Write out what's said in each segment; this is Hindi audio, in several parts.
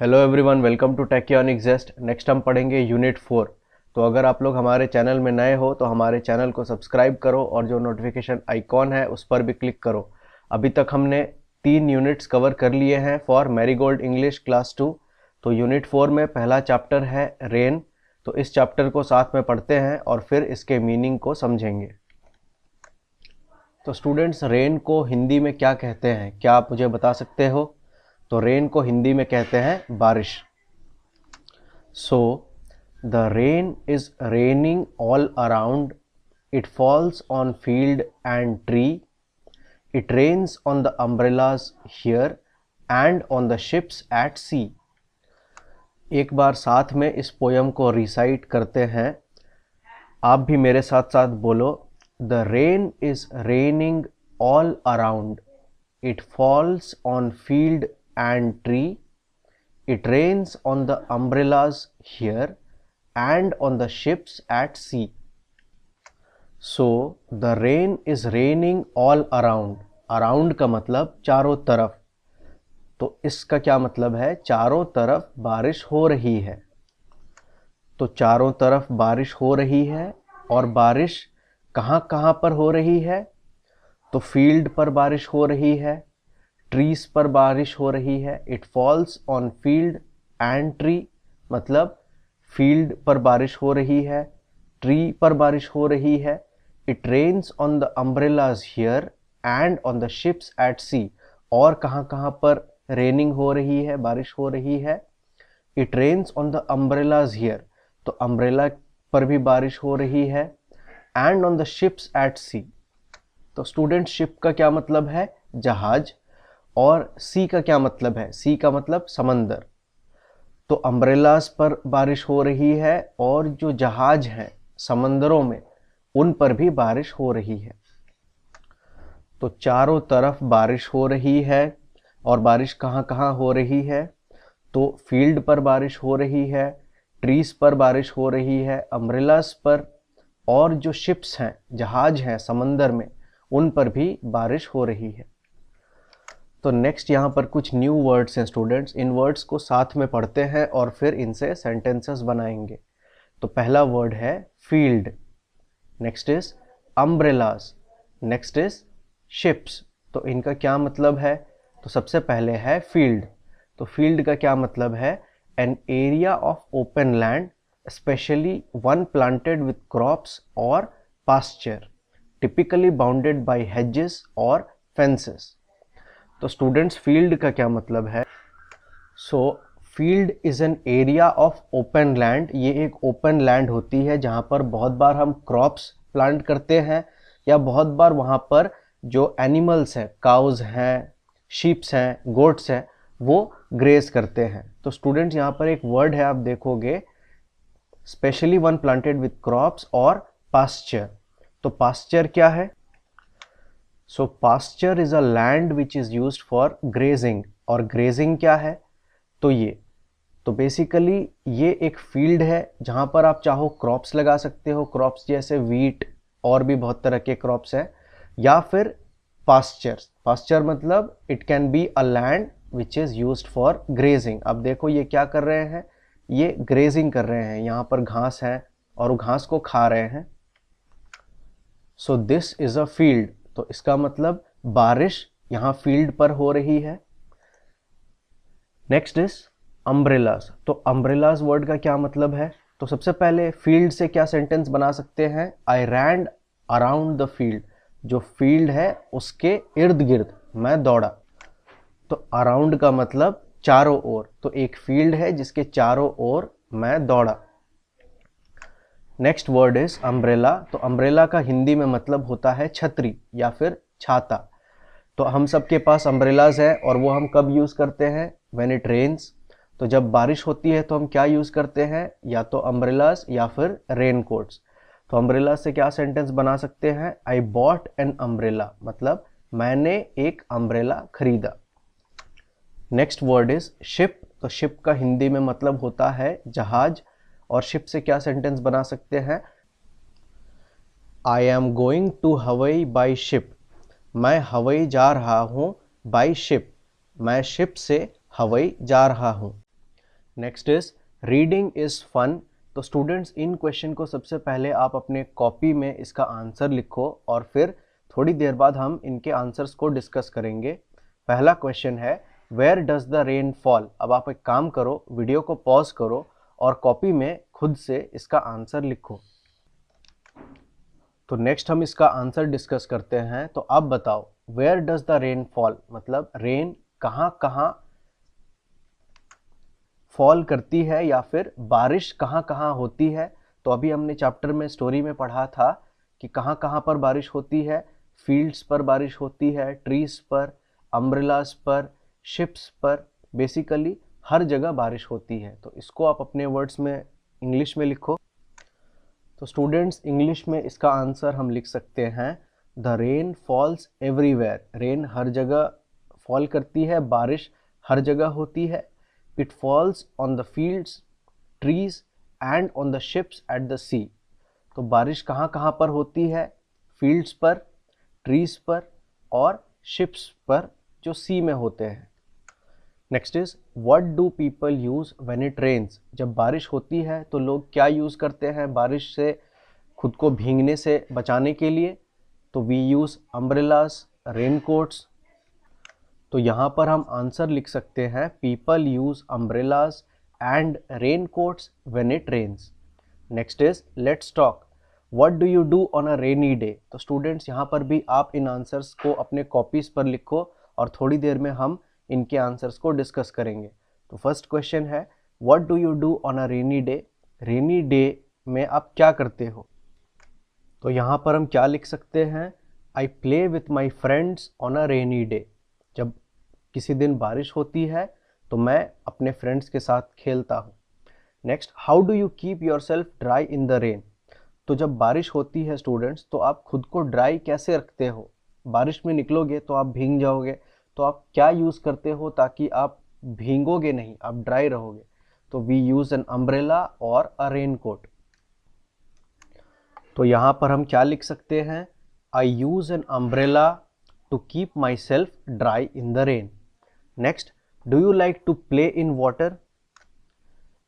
Hello everyone, welcome to tachyonic jest. Next हम पढ़ेंगे यूनिट 4। तो अगर आप लोग हमारे चैनल में नए हो तो हमारे चैनल को सब्सक्राइब करो और जो नोटिफिकेशन आइकॉन है उस पर भी क्लिक करो। अभी तक हमने 3 यूनिट्स कवर कर लिए हैं फॉर मैरीगोल्ड इंग्लिश क्लास 2। तो यूनिट 4 में पहला चैप्टर है रेन। तो इस चैप्टर को साथ में पढ़ते हैं और फिर इसके मीनिंग को समझेंगे। तो स्टूडेंट्स, रेन को हिंदी में क्या कहते हैं, क्या आप मुझे बता सकते हो? तो रेन को हिंदी में कहते हैं बारिश। So the rain is raining all around, it falls on field and tree, it rains on the umbrellas here and on the ships at sea. एक बार साथ में इस पोयम को रिसाइट करते हैं। आप भी मेरे साथ साथ बोलो, the rain is raining all around, it falls on field and tree, it rains on the umbrellas here and on the ships at sea. So the rain is raining all around. Around का मतलब चारों तरफ। तो इसका क्या मतलब है? चारों तरफ बारिश हो रही है। तो चारों तरफ बारिश हो रही है और बारिश कहाँ कहाँ पर हो रही है? तो फील्ड पर बारिश हो रही है, ट्रीज पर बारिश हो रही है। It falls on field and tree, मतलब फील्ड पर बारिश हो रही है, ट्री पर बारिश हो रही है। It rains on the umbrellas here and on the ships at sea. और कहाँ कहाँ पर रेनिंग हो रही है, बारिश हो रही है? It rains on the umbrellas here, तो अम्ब्रेला पर भी बारिश हो रही है। And on the ships at sea, तो स्टूडेंट शिप का क्या मतलब है? जहाज। और सी का क्या मतलब है? सी का मतलब समंदर। तो अम्ब्रेलास पर बारिश हो रही है और जो जहाज हैं समंदरों में उन पर भी बारिश हो रही है। तो चारों तरफ बारिश हो रही है। और बारिश कहाँ कहाँ हो रही है? तो फील्ड पर बारिश हो रही है, ट्रीज पर बारिश हो रही है, अम्ब्रेलास पर, और जो शिप्स हैं, जहाज हैं समंदर में, उन पर भी बारिश हो रही है। तो नेक्स्ट यहाँ पर कुछ न्यू वर्ड्स हैं स्टूडेंट्स। इन वर्ड्स को साथ में पढ़ते हैं और फिर इनसे सेंटेंसेस बनाएंगे। तो पहला वर्ड है field, next is umbrellas, next is ships. तो इनका क्या मतलब है? तो सबसे पहले है फील्ड। तो फील्ड का क्या मतलब है? An area of open land, specially one planted with crops और pasture, typically bounded by hedges और फेंसेस। तो स्टूडेंट्स, फील्ड का क्या मतलब है? So field is an area of open land. ये एक ओपन लैंड होती है जहाँ पर बहुत बार हम क्रॉप्स प्लांट करते हैं, या बहुत बार वहाँ पर जो एनिमल्स हैं, काउज हैं, शीप्स हैं, गोट्स हैं, वो ग्रेज करते हैं। तो स्टूडेंट्स, यहाँ पर एक वर्ड है, आप देखोगे, specially one planted with crops और पास्चर। तो पास्चर क्या है? So pasture is a land which is used for grazing. और ग्रेजिंग क्या है? तो बेसिकली ये एक फील्ड है जहां पर आप चाहो क्रॉप्स लगा सकते हो, क्रॉप्स जैसे वीट और भी बहुत तरह के क्रॉप्स हैं, या फिर पास्चर। पास्चर मतलब it can be a land which is used for grazing. अब देखो ये क्या कर रहे हैं, ये ग्रेजिंग कर रहे हैं, यहाँ पर घास है और वो घास को खा रहे हैं। सो दिस इज अ फील्ड। तो इसका मतलब बारिश यहां फील्ड पर हो रही है। Next is umbrellas. तो अम्ब्रेलास वर्ड का क्या मतलब है? तो सबसे पहले फील्ड से क्या सेंटेंस बना सकते हैं? आई रैन अराउंड द फील्ड। जो फील्ड है उसके इर्द गिर्द मैं दौड़ा। तो अराउंड का मतलब चारों ओर। तो एक फील्ड है जिसके चारों ओर मैं दौड़ा। Next word is umbrella. तो अम्ब्रेला का हिंदी में मतलब होता है छतरी या फिर छाता। तो हम सबके पास अम्ब्रेलाज है और वो हम कब यूज करते हैं? When it rains. तो जब बारिश होती है तो हम क्या यूज करते हैं? या तो अम्ब्रेलाज या फिर रेन कोट्स। तो अम्ब्रेला से क्या सेंटेंस बना सकते हैं? आई बॉट एन अम्ब्रेला, मतलब मैंने एक अम्ब्रेला खरीदा। Next word is ship. तो शिप का हिंदी में मतलब होता है जहाज। और शिप से क्या सेंटेंस बना सकते हैं? आई एम गोइंग टू हवाई बाई शिप। मैं हवाई जा रहा हूँ, बाई शिप, मैं शिप से हवाई जा रहा हूँ। Next is reading is fun. तो स्टूडेंट्स इन क्वेश्चन को सबसे पहले आप अपने कॉपी में इसका आंसर लिखो और फिर थोड़ी देर बाद हम इनके आंसर्स को डिस्कस करेंगे। पहला क्वेश्चन है where does the rain fall. अब आप एक काम करो, वीडियो को पॉज करो और कॉपी में खुद से इसका आंसर लिखो। तो नेक्स्ट हम इसका आंसर डिस्कस करते हैं। तो आप बताओ where does the rain fall, मतलब रेन कहाँ कहाँ फॉल करती है या फिर बारिश कहाँ कहाँ होती है। तो अभी हमने चैप्टर में स्टोरी में पढ़ा था कि कहाँ कहाँ पर बारिश होती है। फील्ड्स पर बारिश होती है, ट्रीज पर, अम्ब्रेलास पर, शिप्स पर, बेसिकली हर जगह बारिश होती है। तो इसको आप अपने वर्ड्स में इंग्लिश में लिखो। तो स्टूडेंट्स इंग्लिश में इसका आंसर हम लिख सकते हैं the rain falls everywhere. Rain हर जगह फॉल करती है, बारिश हर जगह होती है। It falls on the fields, trees and on the ships at the sea. तो बारिश कहाँ कहाँ पर होती है? फील्ड्स पर, ट्रीज पर और शिप्स पर जो सी में होते हैं। Next is what do people use when it rains. जब बारिश होती है तो लोग क्या यूज करते हैं बारिश से खुद को भीगने से बचाने के लिए? तो वी यूज अम्ब्रेलास, रेनकोट्स। तो यहाँ पर हम आंसर लिख सकते हैं people use umbrellas and raincoats when it rains. Next is let's talk what do you do on a rainy day. तो स्टूडेंट्स यहाँ पर भी आप इन आंसर्स को अपने कॉपीज पर लिखो और थोड़ी देर में हम इनके आंसर्स को डिस्कस करेंगे। तो फर्स्ट क्वेश्चन है what do you do on a rainy day. Rainy day में आप क्या करते हो? तो यहाँ पर हम क्या लिख सकते हैं? I play with my friends on a rainy day. जब किसी दिन बारिश होती है तो मैं अपने फ्रेंड्स के साथ खेलता हूँ। Next how do you keep your self dry in the rain. तो जब बारिश होती है स्टूडेंट्स तो आप खुद को ड्राई कैसे रखते हो? बारिश में निकलोगे तो आप भीग जाओगे, तो आप क्या यूज़ करते हो ताकि आप भीगोगे नहीं, आप ड्राई रहोगे? तो वी यूज़ एन अम्ब्रेला और अ रेन कोट। तो यहाँ पर हम क्या लिख सकते हैं? I use an umbrella to keep myself dry in the rain. Next do you like to play in water.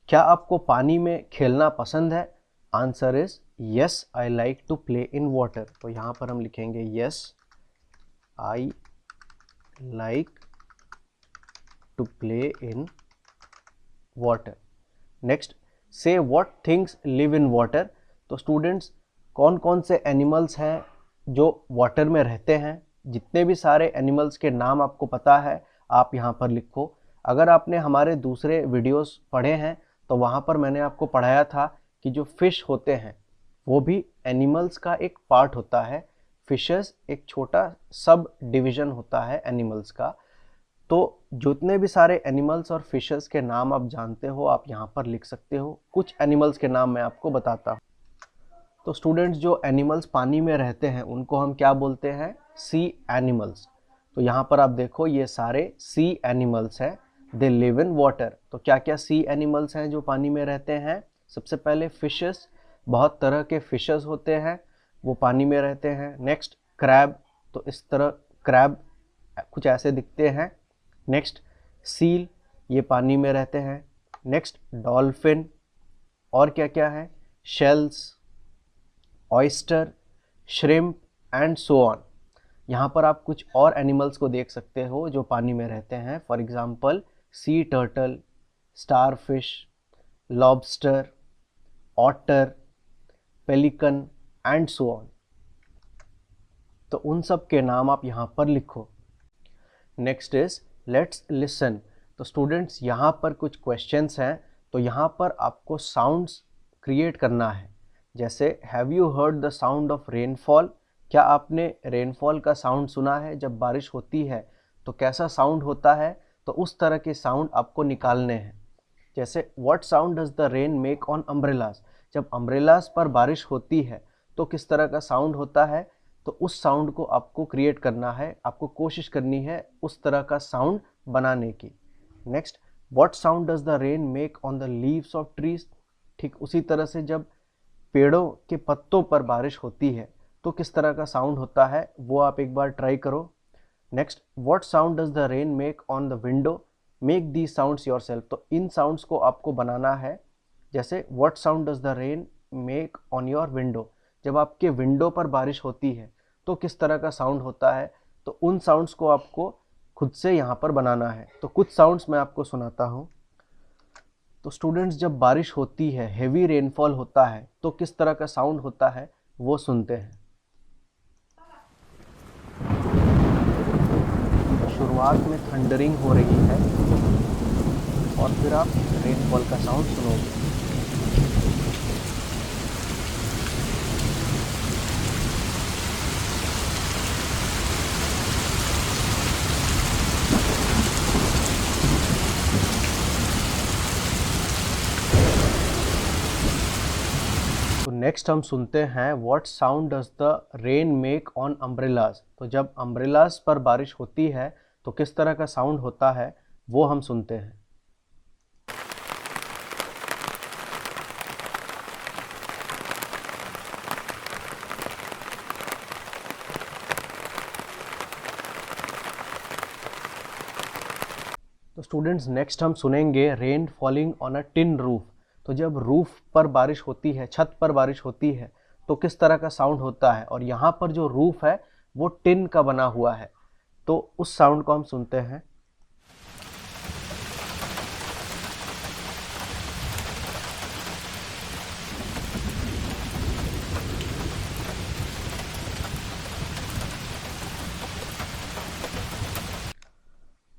क्या आपको पानी में खेलना पसंद है? Answer is yes I like to play in water. तो यहाँ पर हम लिखेंगे yes I like to play in water. Next से what things live in water. तो स्टूडेंट्स कौन कौन से एनिमल्स हैं जो वाटर में रहते हैं? जितने भी सारे एनिमल्स के नाम आपको पता है आप यहाँ पर लिखो। अगर आपने हमारे दूसरे वीडियोस पढ़े हैं तो वहाँ पर मैंने आपको पढ़ाया था कि जो फिश होते हैं वो भी एनिमल्स का एक पार्ट होता है। फिशेस एक छोटा सब डिवीजन होता है एनिमल्स का। तो जितने भी सारे एनिमल्स और फिशेस के नाम आप जानते हो आप यहाँ पर लिख सकते हो। कुछ एनिमल्स के नाम मैं आपको बताता हूँ। तो स्टूडेंट्स जो एनिमल्स पानी में रहते हैं उनको हम क्या बोलते हैं? सी एनिमल्स। तो यहाँ पर आप देखो ये सारे सी एनिमल्स हैं, दे लिव इन वाटर। तो क्या क्या सी एनिमल्स हैं जो पानी में रहते हैं? सबसे पहले फिशेस, बहुत तरह के फिशेस होते हैं वो पानी में रहते हैं। नेक्स्ट क्रैब, तो इस तरह क्रैब कुछ ऐसे दिखते हैं। नेक्स्ट सील, ये पानी में रहते हैं। नेक्स्ट डॉल्फिन, और क्या क्या है? Shells, oyster, shrimp and so on. यहाँ पर आप कुछ और एनिमल्स को देख सकते हो जो पानी में रहते हैं। For example sea turtle, starfish, lobster, otter, pelican and so on. तो उन सब के नाम आप यहाँ पर लिखो। Next is let's listen. तो स्टूडेंट्स यहाँ पर कुछ क्वेश्चंस हैं, तो यहाँ पर आपको साउंड्स क्रिएट करना है। जैसे have you heard the sound of rainfall. क्या आपने रेनफॉल का साउंड सुना है? जब बारिश होती है तो कैसा साउंड होता है? तो उस तरह के साउंड आपको निकालने हैं। जैसे what sound does the rain make on umbrellas. जब अम्ब्रेलास पर बारिश होती है तो किस तरह का साउंड होता है? तो उस साउंड को आपको क्रिएट करना है, आपको कोशिश करनी है उस तरह का साउंड बनाने की। Next what sound does the rain make on the leaves of trees. ठीक उसी तरह से जब पेड़ों के पत्तों पर बारिश होती है तो किस तरह का साउंड होता है वो आप एक बार ट्राई करो। Next what sound does the rain make on the window. Make the sounds your self, तो इन साउंड्स को आपको बनाना है। जैसे what sound does the rain make on your window, जब आपके विंडो पर बारिश होती है तो किस तरह का साउंड होता है, तो उन साउंड्स को आपको खुद से यहाँ पर बनाना है। तो कुछ साउंड्स मैं आपको सुनाता हूँ। तो स्टूडेंट्स, जब बारिश होती है, हेवी रेनफॉल होता है, तो किस तरह का साउंड होता है वो सुनते हैं। तो शुरुआत में थंडरिंग हो रही है और फिर आप रेनफॉल का साउंड सुनोगे। तो नेक्स्ट हम सुनते हैं what sound does the rain make on umbrellas, तो जब अम्ब्रेलाज पर बारिश होती है तो किस तरह का साउंड होता है वो हम सुनते हैं। तो स्टूडेंट्स, नेक्स्ट हम सुनेंगे rain falling on a tin roof, तो जब रूफ पर बारिश होती है, छत पर बारिश होती है, तो किस तरह का साउंड होता है। और यहाँ पर जो रूफ है वो टिन का बना हुआ है, तो उस साउंड को हम सुनते हैं।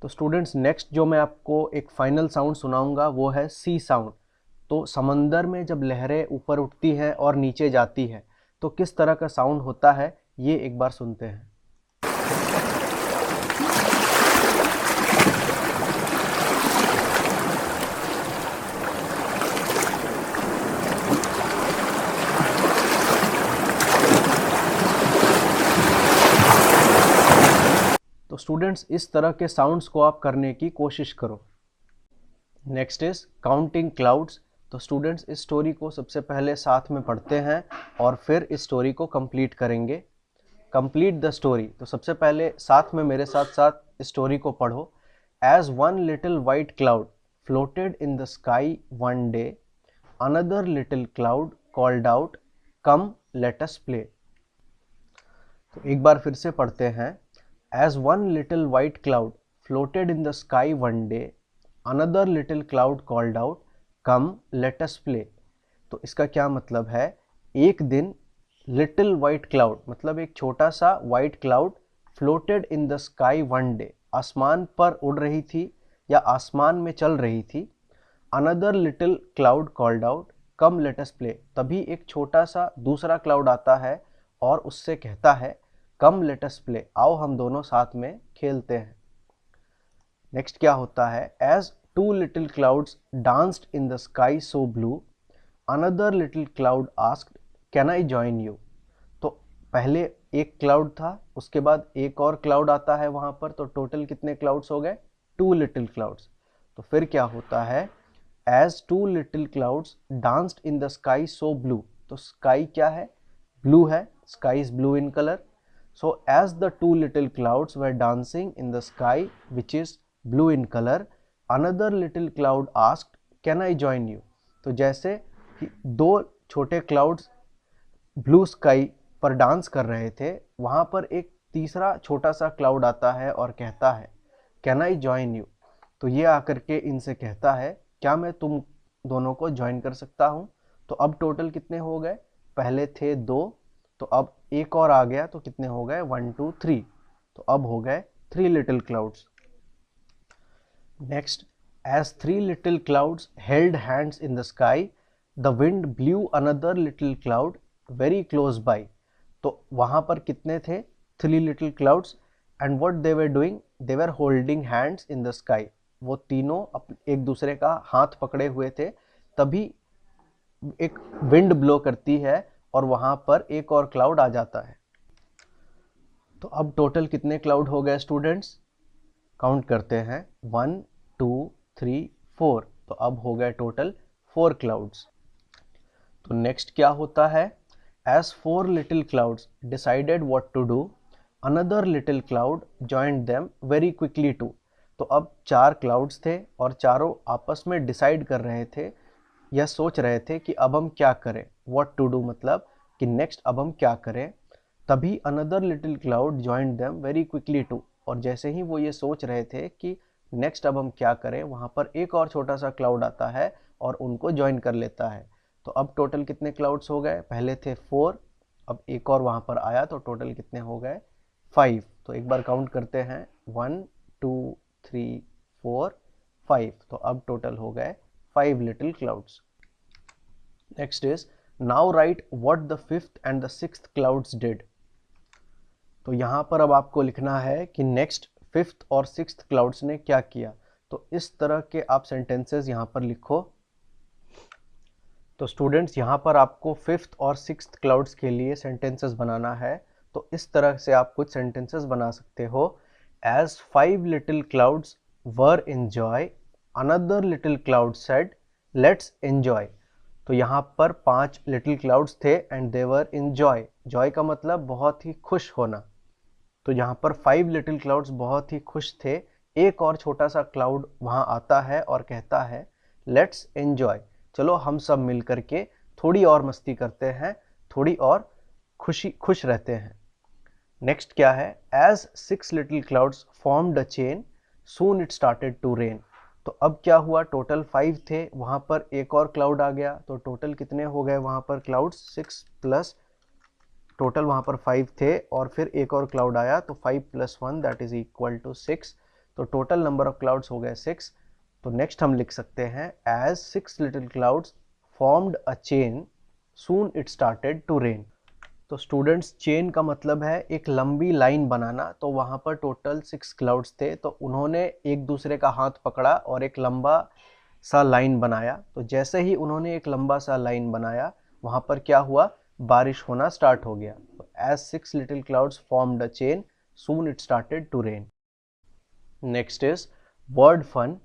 तो स्टूडेंट्स, नेक्स्ट जो मैं आपको एक फाइनल साउंड सुनाऊंगा वो है सी साउंड। तो समंदर में जब लहरें ऊपर उठती हैं और नीचे जाती है तो किस तरह का साउंड होता है, ये एक बार सुनते हैं। तो स्टूडेंट्स, इस तरह के साउंड्स को आप करने की कोशिश करो। Next is counting clouds. तो स्टूडेंट्स, इस स्टोरी को सबसे पहले साथ में पढ़ते हैं और फिर इस स्टोरी को कंप्लीट करेंगे। कंप्लीट द स्टोरी, तो सबसे पहले साथ में मेरे साथ साथ स्टोरी को पढ़ो। As one little white cloud floated in the sky one day, another little cloud called out, come let us play. तो एक बार फिर से पढ़ते हैं। As one little white cloud floated in the sky one day, another little cloud called out, come let us play. तो इसका क्या मतलब है, एक दिन लिटिल वाइट क्लाउड मतलब एक छोटा सा white cloud floated in the sky one day, आसमान पर उड़ रही थी या आसमान में चल रही थी। Another little cloud called out, come let us play, तभी एक छोटा सा दूसरा क्लाउड आता है और उससे कहता है कम लेट अस प्ले, आओ हम दोनों साथ में खेलते हैं। नेक्स्ट क्या होता है, as two little clouds danced in the sky so blue, another little cloud asked can I join you. तो पहले एक क्लाउड था, उसके बाद एक और क्लाउड आता है वहां पर, तो टोटल कितने क्लाउड्स हो गए, टू लिटिल क्लाउड्स। तो फिर क्या होता है, as two little clouds danced in the sky so blue, तो स्काई क्या है, ब्लू है, sky is blue in colour. So as the two little clouds were dancing in the sky which is blue in color, another little cloud asked, can I join you? तो जैसे कि दो छोटे क्लाउड्स ब्लू स्काई पर डांस कर रहे थे, वहाँ पर एक तीसरा छोटा सा क्लाउड आता है और कहता है कैन आई जॉइन यू। तो ये आकर के इनसे कहता है क्या मैं तुम दोनों को ज्वाइन कर सकता हूँ। तो अब टोटल कितने हो गए, पहले थे दो, तो अब एक और आ गया, तो कितने हो गए, 1 2 3, तो अब हो गए 3 little clouds. Next, as 3 little clouds held hands in the sky, the wind blew another little cloud very close by. तो वहां पर कितने थे, 3 little clouds, and what they were doing, they were holding hands in the sky. वो तीनों एक दूसरे का हाथ पकड़े हुए थे, तभी एक विंड ब्लो करती है और वहां पर एक और क्लाउड आ जाता है। तो अब टोटल कितने क्लाउड हो गए स्टूडेंट्स, काउंट करते हैं, 1 2 3 4, तो अब हो गए टोटल 4 क्लाउड्स। तो नेक्स्ट क्या होता है, as 4 little clouds decided what to do, another little cloud joined them very quickly too. तो अब 4 क्लाउड्स थे और चारों आपस में डिसाइड कर रहे थे या सोच रहे थे कि अब हम क्या करें, व्हाट टू डू, मतलब कि नेक्स्ट अब हम क्या करें। तभी another little cloud joined them very quickly too, और जैसे ही वो ये सोच रहे थे कि नेक्स्ट अब हम क्या करें, वहाँ पर एक और छोटा सा क्लाउड आता है और उनको ज्वाइन कर लेता है। तो अब टोटल कितने क्लाउड्स हो गए, पहले थे 4, अब एक और वहाँ पर आया तो टोटल कितने हो गए 5। तो एक बार काउंट करते हैं 1 2 3 4 5, तो अब टोटल हो गए 5 little clouds. Next is now right what the fifth and the sixth clouds did. तो यहाँ पर अब आपको लिखना है कि नेक्स्ट फिफ्थ और सिक्स्थ क्लाउड्स ने क्या किया। तो इस तरह के आप सेंटेंसेस यहाँ पर लिखो। तो स्टूडेंट्स यहाँ पर आपको फिफ्थ और सिक्स्थ क्लाउड्स के लिए सेंटेंसेस बनाना है। तो इस तरह से आप कुछ सेंटेंसेस बना सकते हो। As 5 little clouds were in joy, another little cloud said let's enjoy. तो यहाँ पर 5 लिटिल क्लाउड्स थे and they were in joy. Joy का मतलब बहुत ही खुश होना। तो यहाँ पर 5 लिटिल क्लाउड्स बहुत ही खुश थे। एक और छोटा सा क्लाउड वहाँ आता है और कहता है लेट्स एंजॉय, चलो हम सब मिल करके थोड़ी और मस्ती करते हैं, थोड़ी और खुश रहते हैं। नेक्स्ट क्या है, as 6 little clouds formed a chain soon it started to rain. तो अब क्या हुआ, टोटल 5 थे, वहाँ पर एक और क्लाउड आ गया, तो टोटल कितने हो गए वहाँ पर क्लाउड्स 6 प्लस, टोटल वहाँ पर 5 थे और फिर एक और क्लाउड आया तो 5 + 1 दैट इज इक्वल टू 6। तो टोटल नंबर ऑफ क्लाउड्स हो गए 6। तो नेक्स्ट हम लिख सकते हैं as 6 little clouds formed a chain soon it started to rain. तो स्टूडेंट्स चेन का मतलब है एक लंबी लाइन बनाना। तो वहाँ पर टोटल 6 क्लाउड्स थे, तो उन्होंने एक दूसरे का हाथ पकड़ा और एक लंबा सा लाइन बनाया। तो जैसे ही उन्होंने एक लंबा सा लाइन बनाया, वहाँ पर क्या हुआ, बारिश होना स्टार्ट हो गया। तो as 6 little clouds formed a chain soon it started to rain. Next is word fun,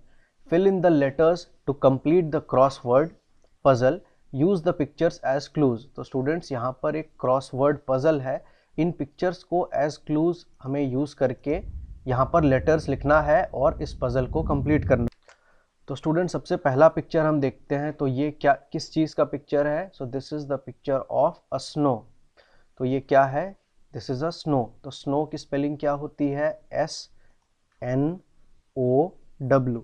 fill in the letters to complete the crossword puzzle, use the pictures as clues। तो स्टूडेंट्स यहाँ पर एक क्रॉसवर्ड पजल है, इन पिक्चर्स को एज क्लूज हमें यूज करके यहाँ पर लेटर्स लिखना है और इस पजल को कंप्लीट करना। तो स्टूडेंट सबसे पहला पिक्चर हम देखते हैं, तो ये क्या किस चीज़ का पिक्चर है। So this is the picture of a snow. तो ये क्या है, दिस इज अ स्नो। तो स्नो की स्पेलिंग क्या होती है, SNOW।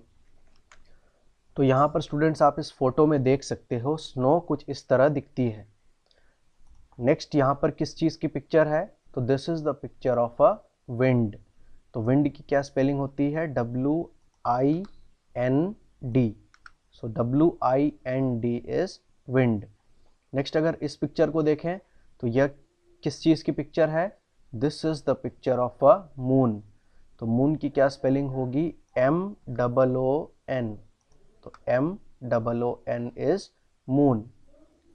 तो यहाँ पर स्टूडेंट्स आप इस फोटो में देख सकते हो स्नो कुछ इस तरह दिखती है। नेक्स्ट यहाँ पर किस चीज़ की पिक्चर है, तो this is the picture of a wind. तो विंड की क्या स्पेलिंग होती है, WIND। So WIND is wind. Next अगर इस पिक्चर को देखें तो यह किस चीज़ की पिक्चर है, this is the picture of a moon. तो मून की क्या स्पेलिंग होगी, MOON। तो MOON इज मून।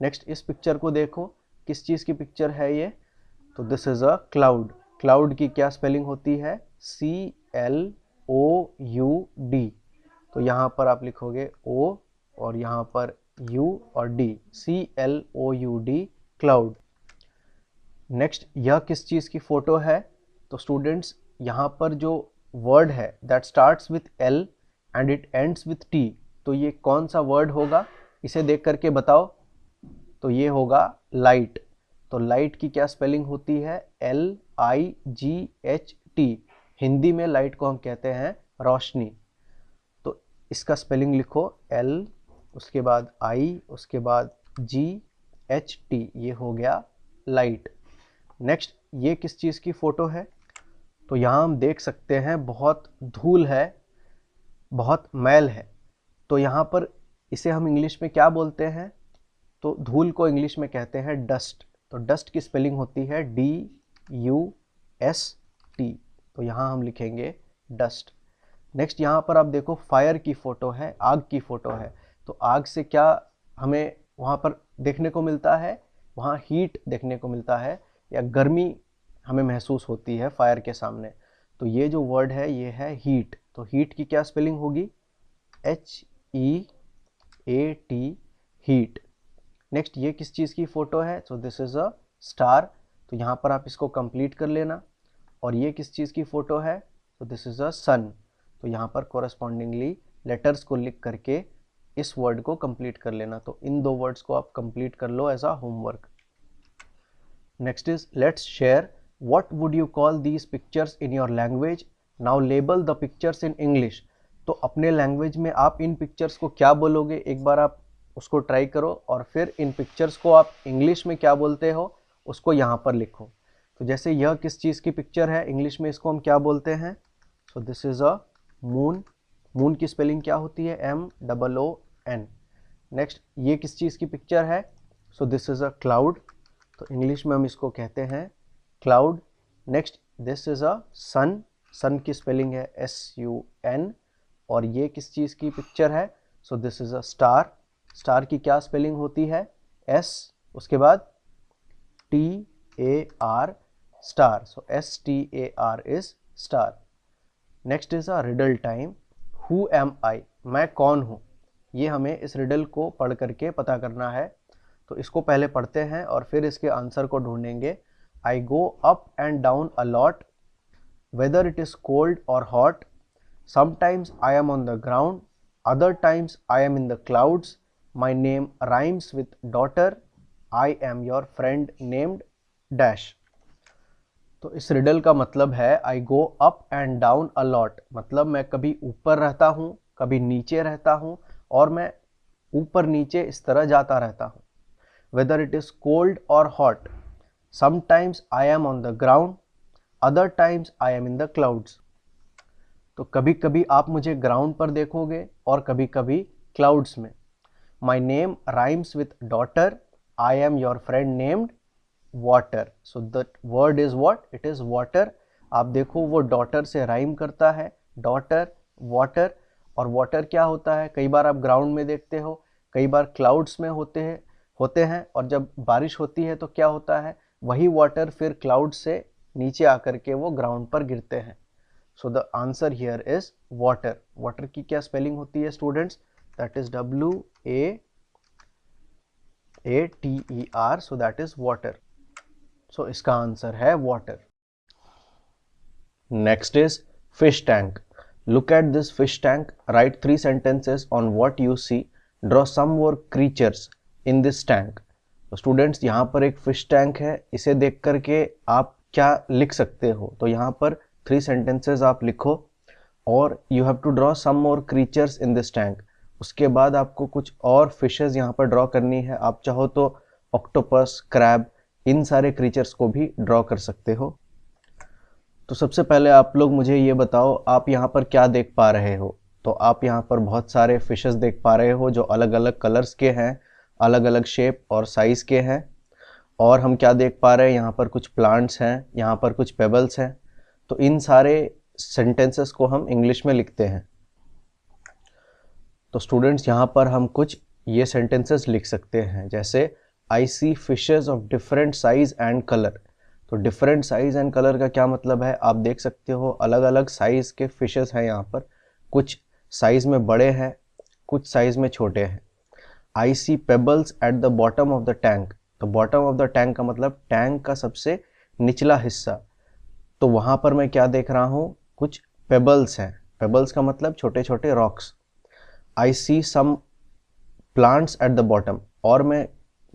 नेक्स्ट इस पिक्चर को देखो, किस चीज़ की पिक्चर है ये, तो this is a cloud. Cloud की क्या स्पेलिंग होती है, CLOUD। तो यहाँ पर आप लिखोगे O और यहाँ पर U और D, CLOUD क्लाउड। नेक्स्ट यह किस चीज़ की फोटो है, तो स्टूडेंट्स यहाँ पर जो वर्ड है that starts with L and it ends with T, तो ये कौन सा वर्ड होगा, इसे देख करके बताओ। तो ये होगा लाइट। तो लाइट की क्या स्पेलिंग होती है, LIGHT। हिंदी में लाइट को हम कहते हैं रोशनी। तो इसका स्पेलिंग लिखो L, उसके बाद I, उसके बाद GHT, ये हो गया लाइट। नेक्स्ट ये किस चीज़ की फ़ोटो है, तो यहाँ हम देख सकते हैं बहुत धूल है, बहुत मैल है। तो यहाँ पर इसे हम इंग्लिश में क्या बोलते हैं, तो धूल को इंग्लिश में कहते हैं डस्ट। तो डस्ट की स्पेलिंग होती है DUST। तो यहाँ हम लिखेंगे डस्ट। नेक्स्ट यहाँ पर आप देखो फायर की फ़ोटो है, आग की फ़ोटो है। तो आग से क्या हमें वहाँ पर देखने को मिलता है, वहाँ हीट देखने को मिलता है या गर्मी हमें महसूस होती है फायर के सामने। तो ये जो वर्ड है ये है हीट। तो हीट की क्या स्पेलिंग होगी, HEAT, हीट। नेक्स्ट ये किस चीज़ की फ़ोटो है, so this is a star. तो यहाँ पर आप इसको कंप्लीट कर लेना। और ये किस चीज़ की फ़ोटो है, सो दिस इज़ अ सन। तो यहाँ पर कोरस्पॉन्डिंगली लेटर्स को लिख करके इस वर्ड को कंप्लीट कर लेना। तो इन 2 वर्ड्स को आप कंप्लीट कर लो as a homework. Next is let's share what would you call these pictures in your language, now label the pictures in English. तो अपने लैंग्वेज में आप इन पिक्चर्स को क्या बोलोगे, एक बार आप उसको ट्राई करो और फिर इन पिक्चर्स को आप इंग्लिश में क्या बोलते हो उसको यहाँ पर लिखो। तो जैसे यह किस चीज़ की पिक्चर है, इंग्लिश में इसको हम क्या बोलते हैं, सो this is a moon. Moon की स्पेलिंग क्या होती है, MOON। नेक्स्ट ये किस चीज़ की पिक्चर है, so this is a cloud. तो इंग्लिश में हम इसको कहते हैं cloud. Next this is a sun. Sun की स्पेलिंग है SUN। और ये किस चीज़ की पिक्चर है, so this is a star. Star की क्या स्पेलिंग होती है, S उसके बाद TAR, star. So STAR is star. Next is a riddle time. Who am I, मैं कौन हूँ, ये हमें इस रिडल को पढ़ करके पता करना है। तो इसको पहले पढ़ते हैं और फिर इसके आंसर को ढूंढेंगे। I go up and down a lot, whether it is cold और hot, sometimes I am on the ground, other times I am in the clouds, my name rhymes with daughter, I am your friend named dash. तो इस रिडल का मतलब है I go up and down a lot, मतलब मैं कभी ऊपर रहता हूँ कभी नीचे रहता हूँ और मैं ऊपर नीचे इस तरह जाता रहता हूँ। वेदर इट इज कोल्ड और hot, sometimes I am on the ground, other times I am in the clouds. तो कभी कभी आप मुझे ग्राउंड पर देखोगे और कभी कभी क्लाउड्स में। माई name rhymes with daughter, I am your friend named water. So the word is what, it is water. आप देखो वो डॉटर से राइम करता है, डॉटर वाटर। और वाटर क्या होता है, कई बार आप ग्राउंड में देखते हो, कई बार क्लाउड्स में होते हैं और जब बारिश होती है तो क्या होता है, वही वाटर फिर क्लाउड से नीचे आकर के वो ग्राउंड पर गिरते हैं। So the answer here is water. Water की क्या स्पेलिंग होती है students, that is WATER, so that is water. So इसका आंसर है water. Next is fish tank. Look at this fish tank, write 3 sentences on what you see, draw some more creatures in this tank. तो स्टूडेंट्स यहाँ पर एक फिश टैंक है, इसे देख करके आप क्या लिख सकते हो, तो यहाँ पर 3 sentences आप लिखो और you have to draw some more creatures in this tank. उसके बाद आपको कुछ और फिशेस यहाँ पर ड्रॉ करनी है। आप चाहो तो ऑक्टोपस, क्रैब, इन सारे क्रीचर्स को भी ड्रॉ कर सकते हो। तो सबसे पहले आप लोग मुझे ये बताओ, आप यहाँ पर क्या देख पा रहे हो। तो आप यहाँ पर बहुत सारे फिशेस देख पा रहे हो जो अलग अलग कलर्स के हैं, अलग अलग शेप और साइज़ के हैं। और हम क्या देख पा रहे हैं, यहाँ पर कुछ प्लांट्स हैं, यहाँ पर कुछ पेबल्स हैं। तो इन सारे सेंटेंसेस को हम इंग्लिश में लिखते हैं। तो स्टूडेंट्स यहाँ पर हम कुछ ये सेंटेंसेस लिख सकते हैं, जैसे I see fishes of different size and colour. तो डिफरेंट साइज एंड कलर का क्या मतलब है, आप देख सकते हो अलग अलग साइज के फिशेस हैं यहाँ पर, कुछ साइज में बड़े हैं, कुछ साइज में छोटे हैं। I see pebbles at the bottom of the tank. तो बॉटम ऑफ द टैंक का मतलब टैंक का सबसे निचला हिस्सा। तो वहाँ पर मैं क्या देख रहा हूँ, कुछ पेबल्स हैं। पेबल्स का मतलब छोटे छोटे rocks. I see some plants at the bottom, और मैं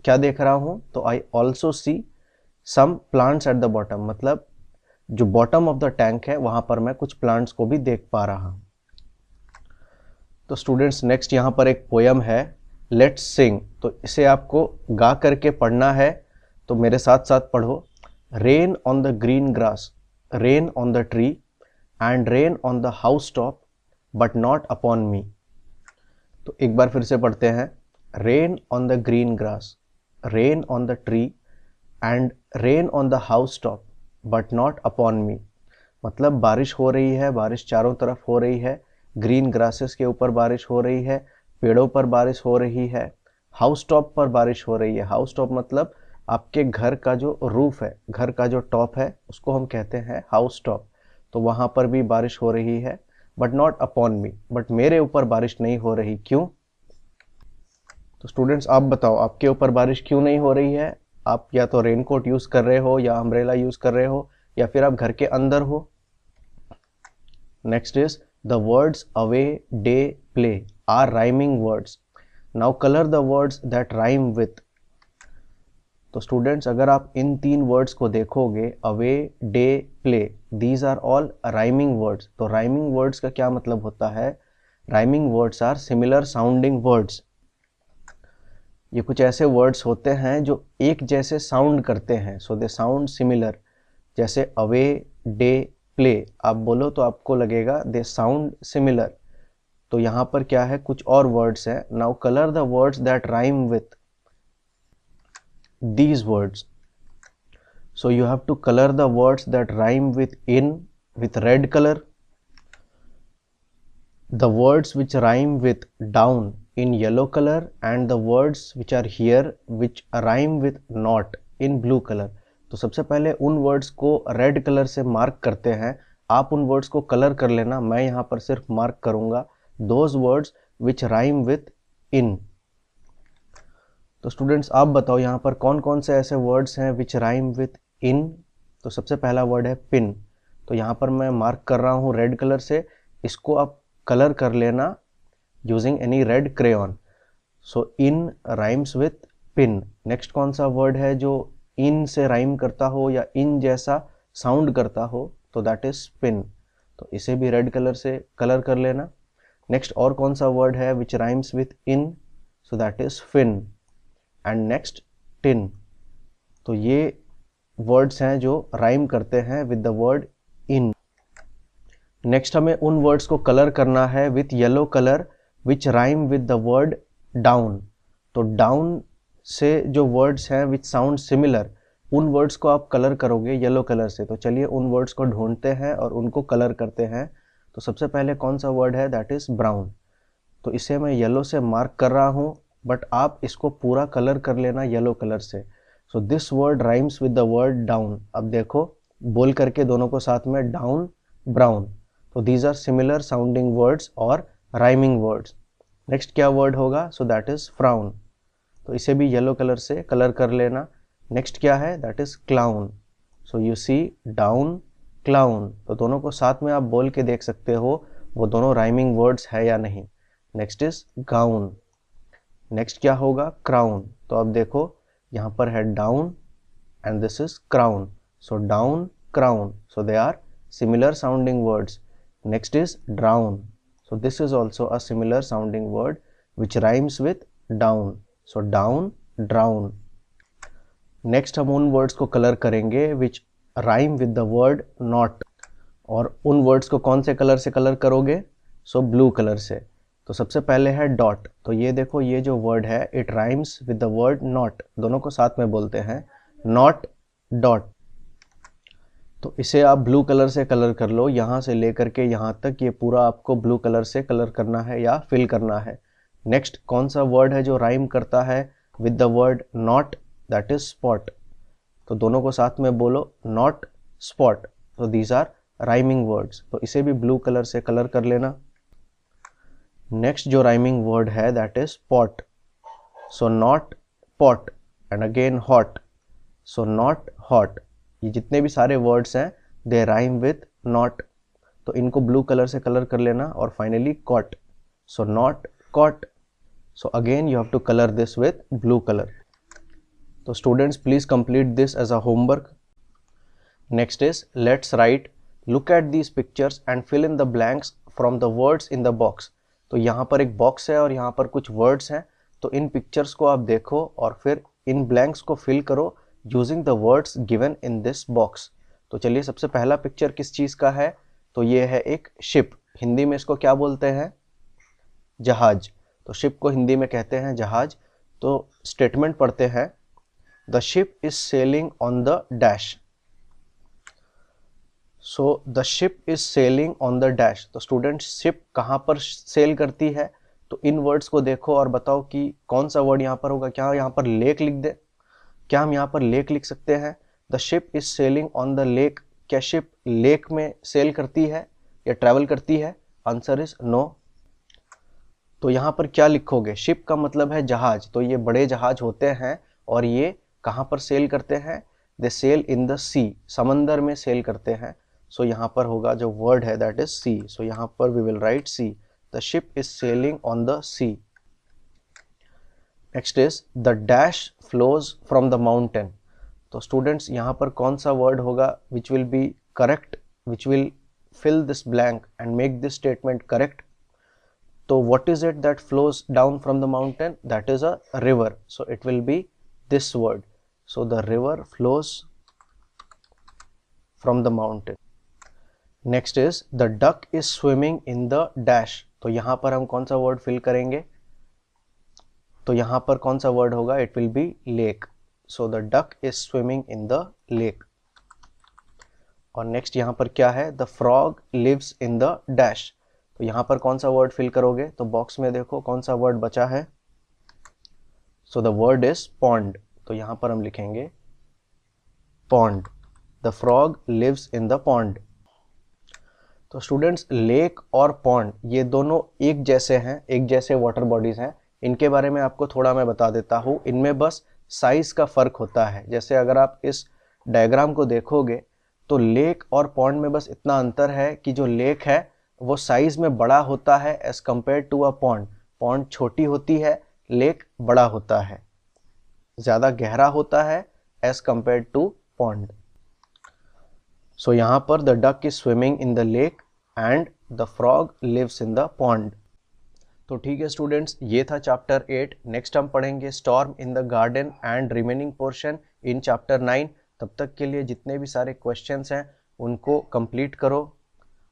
क्या देख रहा हूँ, तो I also see some plants at the bottom, मतलब जो बॉटम ऑफ द टैंक है वहाँ पर मैं कुछ प्लांट्स को भी देख पा रहा हूँ। तो स्टूडेंट्स नेक्स्ट यहाँ पर एक पोयम है, लेट्स सिंग। तो इसे आपको गा करके पढ़ना है, तो मेरे साथ साथ पढ़ो। Rain on the green grass, rain on the tree, and rain on the house top, but not upon मी। तो एक बार फिर से पढ़ते हैं। Rain on the green grass, rain on the tree, and rain on the house top, but not upon मी। मतलब बारिश हो रही है, बारिश चारों तरफ हो रही है, ग्रीन ग्रासेस के ऊपर बारिश हो रही है, पेड़ों पर बारिश हो रही है, हाउस टॉप पर बारिश हो रही है। हाउस टॉप मतलब आपके घर का जो रूफ है, घर का जो टॉप है, उसको हम कहते हैं हाउस टॉप। तो वहाँ पर भी बारिश हो रही है, but not upon me, but मेरे ऊपर बारिश नहीं हो रही। क्यों? तो स्टूडेंट्स आप बताओ, आपके ऊपर बारिश क्यों नहीं हो रही है? आप या तो रेनकोट यूज़ कर रहे हो, या अम्ब्रेला यूज़ कर रहे हो, या फिर आप घर के अंदर हो। Next is The words away, day, play are rhyming words. Now color the words that rhyme with. तो स्टूडेंट्स अगर आप इन 3 वर्ड्स को देखोगे, away, day, play, these are all rhyming words. तो राइमिंग वर्ड्स का क्या मतलब होता है? Rhyming words are similar sounding words. ये कुछ ऐसे वर्ड्स होते हैं जो एक जैसे साउंड करते हैं, सो दे साउंड सिमिलर. जैसे अवे, डे, प्ले आप बोलो तो आपको लगेगा दे साउंड सिमिलर. तो यहाँ पर क्या है, कुछ और वर्ड्स हैं. Now colour the words that rhyme with these words. So you have to color the words that rhyme with in with red color, the words which rhyme with down in yellow color, and the words which are here which rhyme with not in blue color. तो सबसे पहले उन वर्ड्स को रेड कलर से मार्क करते हैं. आप उन वर्ड्स को कलर कर लेना, मैं यहाँ पर सिर्फ मार्क करूँगा those words which rhyme with इन. तो स्टूडेंट्स आप बताओ यहाँ पर कौन कौन से ऐसे वर्ड्स हैं विच राइम विथ इन. तो सबसे पहला वर्ड है पिन. तो यहाँ पर मैं मार्क कर रहा हूँ रेड कलर से, इसको आप कलर कर लेना using any red crayon. So in rhymes with pin. Next कौन सा वर्ड है जो इन से राइम करता हो या इन जैसा साउंड करता हो? तो दैट इज पिन. तो इसे भी रेड कलर से कलर कर लेना. नेक्स्ट और कौन सा वर्ड है which rhymes with in? So that is fin. And next tin. तो ये वर्ड्स हैं जो राइम करते हैं with the word in. Next हमें उन वर्ड्स को कलर करना है with yellow colour which rhyme with the word down. तो डाउन से जो वर्ड्स हैं विच साउंड सिमिलर, उन वर्ड्स को आप कलर करोगे येलो कलर से. तो चलिए उन वर्ड्स को ढूंढते हैं और उनको कलर करते हैं. तो सबसे पहले कौन सा वर्ड है? That is brown. तो इसे मैं येलो से मार्क कर रहा हूँ, बट आप इसको पूरा कलर कर लेना येलो कलर से. So this word rhymes with the word down. अब देखो बोल करके दोनों को साथ में, डाउन, ब्राउन. तो these are similar sounding words और राइमिंग वर्ड्स. नेक्स्ट क्या वर्ड होगा? So that is frown. तो इसे भी येलो कलर से कलर कर लेना. नेक्स्ट क्या है? That is clown. So you see down, clown. तो दोनों को साथ में आप बोल के देख सकते हो वो दोनों राइमिंग वर्ड्स है या नहीं. Next is gown. नेक्स्ट क्या होगा? क्राउन. तो अब देखो यहाँ पर है down and this is crown. So down, crown. So they are similar sounding words. Next is drown. So this is also a similar sounding word which rhymes with down. So down, drown. Next हम उन वर्ड्स को कलर करेंगे which rhyme with the word not. और उन वर्ड्स को कौन से कलर से कलर करोगे? सो ब्लू कलर से. तो सबसे पहले है डॉट. तो ये देखो ये जो वर्ड है it rhymes with the word not. दोनों को साथ में बोलते हैं नॉट, डॉट. तो इसे आप ब्लू कलर से कलर कर लो. यहाँ से लेकर के यहाँ तक ये पूरा आपको ब्लू कलर से कलर करना है या फिल करना है. नेक्स्ट कौन सा वर्ड है जो राइम करता है with the word not? That is spot. तो दोनों को साथ में बोलो नॉट, स्पॉट. तो दीज आर राइमिंग वर्ड्स. तो इसे भी ब्लू कलर से कलर कर लेना. नेक्स्ट जो राइमिंग वर्ड है that is pot. So not, pot. And again hot. So not, hot. ये जितने भी सारे वर्ड्स हैं दे राइम विथ नॉट. तो इनको ब्लू कलर से कलर कर लेना. और finally cot. So not, cot. So again you have to colour this with blue colour. तो students please complete this as a homework. Next is let's write, look at these pictures and fill in the blanks from the words in the box. तो यहाँ पर एक बॉक्स है और यहाँ पर कुछ वर्ड्स हैं. तो इन पिक्चर्स को आप देखो और फिर इन ब्लैंक्स को फिल करो using the words given in this box. तो चलिए सबसे पहला पिक्चर किस चीज़ का है? तो ये है एक शिप. हिंदी में इसको क्या बोलते हैं? जहाज. तो शिप को हिंदी में कहते हैं जहाज. तो स्टेटमेंट पढ़ते हैं, the ship is sailing on the dash. So the ship is sailing on the dash. तो स्टूडेंट शिप कहाँ पर सेल करती है? तो इन वर्ड्स को देखो और बताओ कि कौन सा वर्ड यहाँ पर होगा. क्या यहाँ पर लेक लिख दे? क्या हम यहाँ पर लेक लिख सकते हैं? The ship is sailing on the lake. क्या शिप लेक में सेल करती है या ट्रैवल करती है? Answer is no. तो यहाँ पर क्या लिखोगे? शिप का मतलब है जहाज. तो ये बड़े जहाज होते हैं और ये कहाँ पर सेल करते हैं? दे सेल इन द सी. समंदर में सेल करते हैं. सो यहाँ पर होगा जो वर्ड है दैट इज सी, सो यहाँ पर we will write sea, the ship is sailing on the sea. Next is the dash flows from the mountain. तो स्टूडेंट्स यहाँ पर कौन सा वर्ड होगा which will be correct, which will fill this blank and make this statement correct? So what is it that flows down from the mountain? That is a river, so it will be this word. So the river flows from the mountain. Next is the duck is swimming in the dash। तो यहाँ पर हम कौन सा वर्ड फिल करेंगे? तो यहाँ पर कौन सा वर्ड होगा? It will be lake, so the duck is swimming in the lake. और नेक्स्ट यहाँ पर क्या है? The frog lives in the dash. तो यहाँ पर कौन सा वर्ड फिल करोगे? तो बॉक्स में देखो कौन सा वर्ड बचा है, so the word is pond. तो यहाँ पर हम लिखेंगे pond, the frog lives in the pond. तो स्टूडेंट्स लेक और पॉन्ड ये दोनों एक जैसे हैं, एक जैसे वाटर बॉडीज हैं। इनके बारे में आपको थोड़ा मैं बता देता हूँ, इनमें बस साइज का फर्क होता है। जैसे अगर आप इस डायग्राम को देखोगे तो लेक और पॉन्ड में बस इतना अंतर है कि जो लेक है वो साइज में बड़ा होता है as compared to a pond. Pond छोटी होती है, लेक बड़ा होता है, ज़्यादा गहरा होता है as compared to pond. So यहाँ पर the duck is swimming in the lake and the frog lives in the pond. तो ठीक है स्टूडेंट्स, ये था चैप्टर 8। नेक्स्ट हम पढ़ेंगे storm in the garden and remaining portion in chapter 9। तब तक के लिए जितने भी सारे क्वेश्चंस हैं उनको कंप्लीट करो,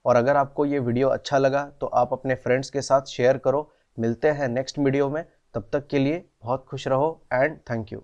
और अगर आपको ये वीडियो अच्छा लगा तो आप अपने फ्रेंड्स के साथ शेयर करो। मिलते हैं नेक्स्ट वीडियो में, तब तक के लिए बहुत खुश रहो एंड थैंक यू।